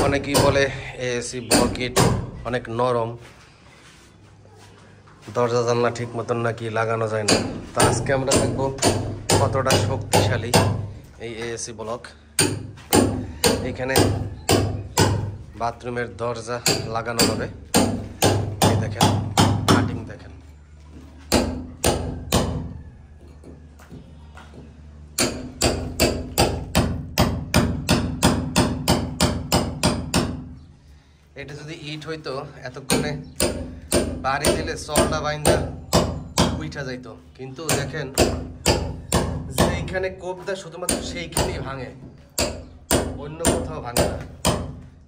অনেকেই বলে AC blockade অনেক নরম, দরজা জানলা ঠিক মতন নাকি লাগানো যায় না। তো আজকে আমরা দেখবো কতটা শক্তিশালী এই এসি ব্লক। এখানে বাথরুমের দরজা লাগানো হবে। এই দেখেন, কাটিং দেখেন। এটা যদি ইট হইতো এতক্ষণে বাড়ি দিলে চলটা বাইন্দা উঠা যাইতো, কিন্তু দেখেন যেইখানে কোপ দেয় শুধুমাত্র সেইখানেই ভাঙে, অন্য কোথাও ভাঙে না,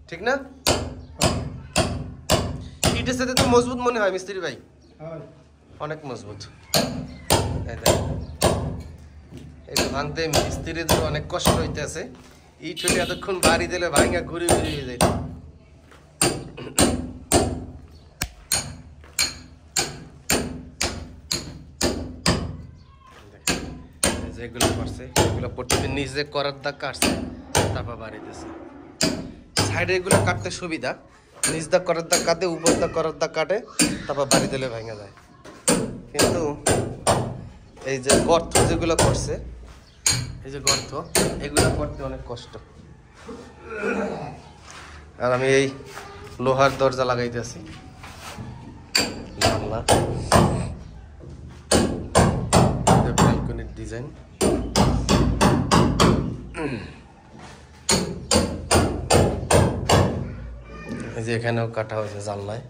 ঠিক না? ইটের সাথে তো মজবুত মনে হয় মিস্ত্রি ভাই, অনেক মজবুত। এটা ভাঙতে মিস্ত্রিদের অনেক কষ্ট হইতেছে। ইট হইলে এতক্ষণ বাড়ি দিলে ভাঙা ঘুরে ঘুরে যাইতো। যেগুলো করছে এগুলো প্রতিদিন নিজে করার দাগ কাটছে, তারপর বাড়িতেছে। সাইডে এগুলো কাটতে সুবিধা, নিজ দাগ করার দাগ কাটে, উপর দাগ করার দাগ কাটে, তারপর বাড়ি দিলে ভেঙে যায়। কিন্তু এই যে গর্ত যেগুলো করছে, এই যে গর্ত, এগুলো করতে অনেক কষ্ট। আর আমি এই লোহার দরজা লাগাইতেছি, জানলা, ব্যালকনির ডিজাইন। এই যে এখানেও কাটা হয়েছে জানলায়।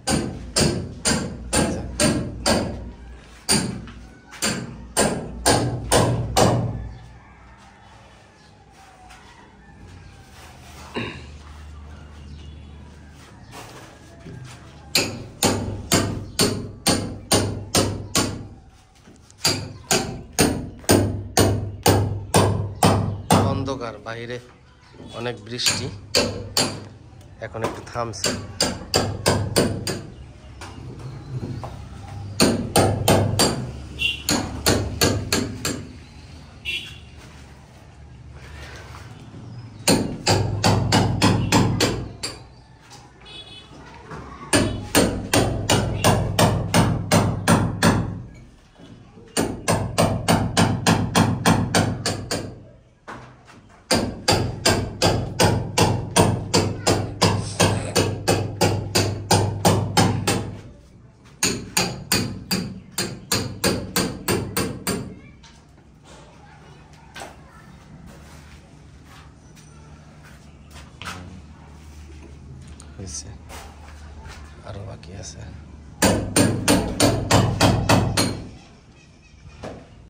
অন্ধকার, বাইরে অনেক বৃষ্টি, এখন একটু থামছে। হয়েছে, আরো বাকি আছে।